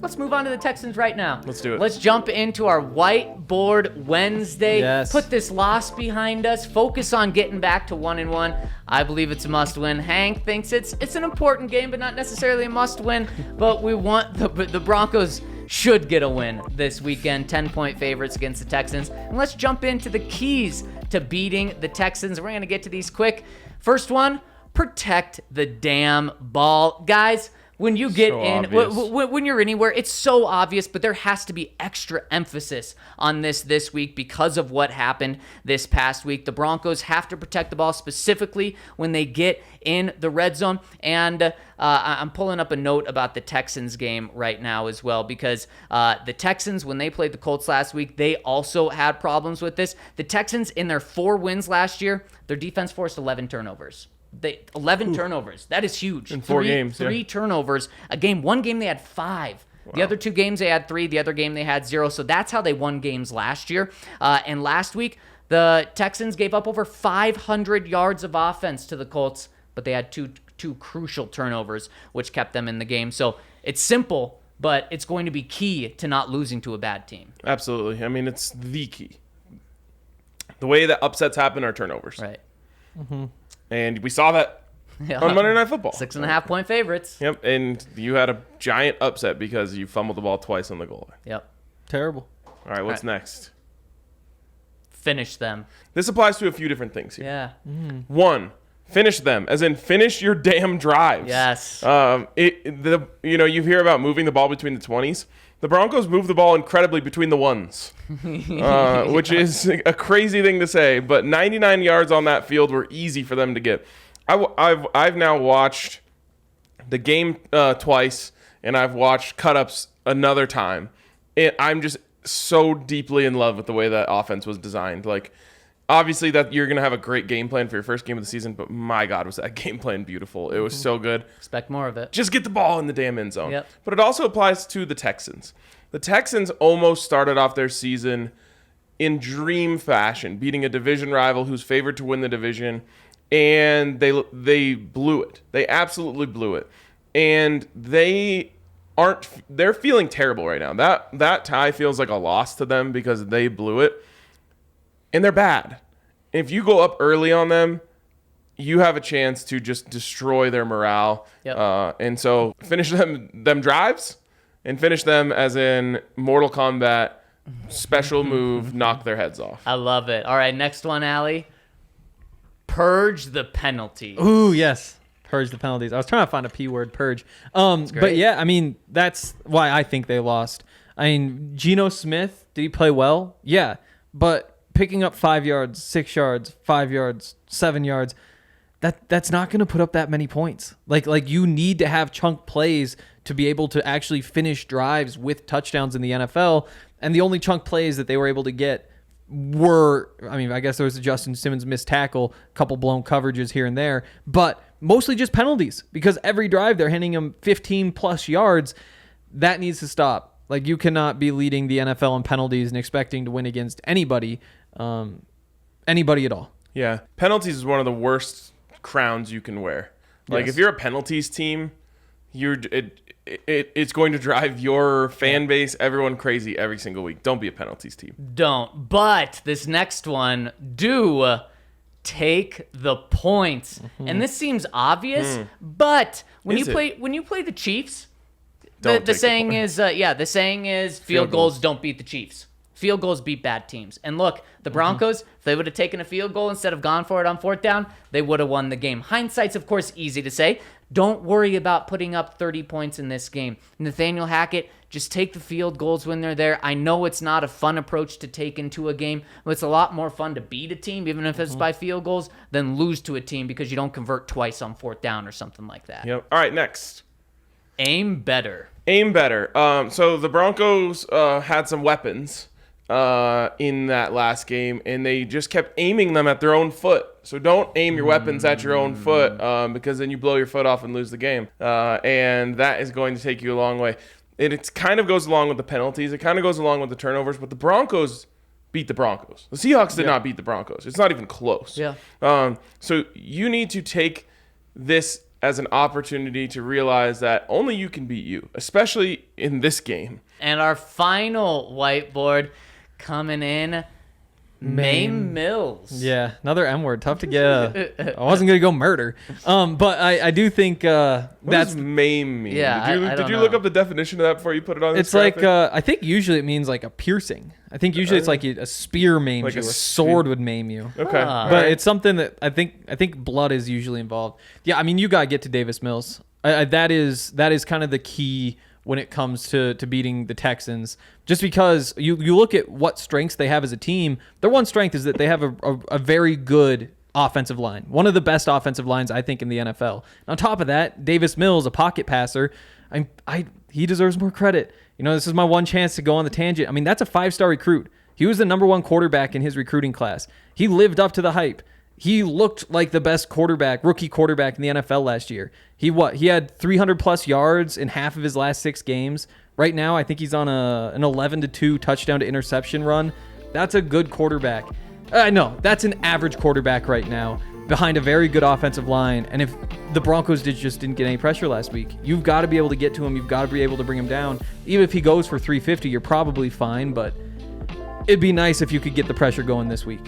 let's move on to the Texans right now. Let's do it. Let's jump into our whiteboard Wednesday. Yes. Put this loss behind us. Focus on getting back to 1-1. I believe it's a must-win. Hank thinks it's an important game, but not necessarily a must-win. But we want the Broncos should get a win this weekend. 10-point favorites against the Texans. And let's jump into the keys to beating the Texans. We're going to get to these quick. First one, protect the damn ball. Guys, when you get when you're anywhere, it's so obvious, but there has to be extra emphasis on this week because of what happened this past week. The Broncos have to protect the ball specifically when they get in the red zone. And I'm pulling up a note about the Texans game right now as well, because the Texans, when they played the Colts last week, they also had problems with this. The Texans, in their 4 wins last year, their defense forced 11 turnovers. 11 turnovers. That is huge. In 4 games. 3 turnovers a game. One game they had 5. Wow. The other 2 games they had 3. The other game they had 0. So that's how they won games last year. And last week, the Texans gave up over 500 yards of offense to the Colts, but they had two crucial turnovers, which kept them in the game. So it's simple, but it's going to be key to not losing to a bad team. Absolutely. I mean, it's the key. The way that upsets happen are turnovers. Right. Mm-hmm. And we saw that on Monday Night Football. 6.5-point favorites. Yep, and you had a giant upset because you fumbled the ball twice on the goal line. Yep. Terrible. All right, what's next? Finish them. This applies to a few different things here. Yeah. Mm-hmm. 1, finish them, as in finish your damn drives. Yes. You hear about moving the ball between the 20s. The Broncos move the ball incredibly between the ones, which is a crazy thing to say. But 99 yards on that field were easy for them to get. I've now watched the game twice, and I've watched cut-ups another time. And I'm just so deeply in love with the way that offense was designed. Like, obviously, that you're going to have a great game plan for your first game of the season, but my God, was that game plan beautiful. It was so good. Expect more of it. Just get the ball in the damn end zone. Yep. But it also applies to the Texans. The Texans almost started off their season in dream fashion, beating a division rival who's favored to win the division, and they blew it. They absolutely blew it. And they're feeling terrible right now. That tie feels like a loss to them because they blew it. And they're bad. If you go up early on them, you have a chance to just destroy their morale. Yep. And so finish them drives, and finish them as in Mortal Kombat special move, knock their heads off. I love it. All right, next one, Allie. Purge the penalty. Ooh, yes. Purge the penalties. I was trying to find a P word, purge. But yeah, I mean, that's why I think they lost. I mean, Geno Smith, did he play well? Yeah. But picking up 5 yards, 6 yards, 5 yards, 7 yards, that's not going to put up that many points. Like you need to have chunk plays to be able to actually finish drives with touchdowns in the NFL. And the only chunk plays that they were able to get were, I mean, I guess there was a Justin Simmons missed tackle, a couple blown coverages here and there, but mostly just penalties because every drive they're handing them 15 plus yards. That needs to stop. Like, you cannot be leading the NFL in penalties and expecting to win against anybody at all. Yeah. Penalties is one of the worst crowns you can wear. Like, Yes. if you're a penalties team, it's going to drive your fan base, everyone crazy every single week. Don't be a penalties team. Don't. But this next one, do take the points. Mm-hmm. And this seems obvious, but when you play the Chiefs, the saying is field goals don't beat the Chiefs. Field goals beat bad teams. And look, the Broncos, if they would have taken a field goal instead of gone for it on 4th down, they would have won the game. Hindsight's, of course, easy to say. Don't worry about putting up 30 points in this game. Nathaniel Hackett, just take the field goals when they're there. I know it's not a fun approach to take into a game, but it's a lot more fun to beat a team, even if it's by field goals, than lose to a team because you don't convert twice on 4th down or something like that. Yep. All right, next. Aim better. Aim better. So the Broncos had some weapons in that last game, and they just kept aiming them at their own foot. So don't aim your weapons at your own foot because then you blow your foot off and lose the game. And that is going to take you a long way. It kind of goes along with the penalties. It kind of goes along with the turnovers, but the Broncos beat the Broncos. The Seahawks did not beat the Broncos. It's not even close. Yeah. So you need to take this as an opportunity to realize that only you can beat you, especially in this game. And our final whiteboard coming in, Mame Mills. Yeah, another M word. Tough to get. I wasn't gonna go murder. But I do think What that's does maim mean? Yeah, Did you look up the definition of that before you put it on? it's this like graphic? I think usually it means like a piercing. I think usually it's like a spear maims Like you, a a sword would maim you. Okay, Ah. But alright. it's something that I think blood is usually involved. Yeah, I mean you gotta get to Davis Mills. That is kind of the key when it comes to beating the Texans. Just because you look at what strengths they have as a team, their one strength is that they have a very good offensive line. One of the best offensive lines, I think, in the NFL. And on top of that, Davis Mills, a pocket passer, he deserves more credit. You know, this is my one chance to go on the tangent. I mean, that's a 5-star recruit. He was the number 1 quarterback in his recruiting class. He lived up to the hype. He looked like the best rookie quarterback in the NFL last year. He had 300+ yards in half of his last 6 games. Right now, I think he's on an 11-2 touchdown to interception run. That's a good quarterback. No, that's an average quarterback right now behind a very good offensive line. And if the Broncos just didn't get any pressure last week, you've got to be able to get to him. You've got to be able to bring him down. Even if he goes for 350, you're probably fine, but it'd be nice if you could get the pressure going this week.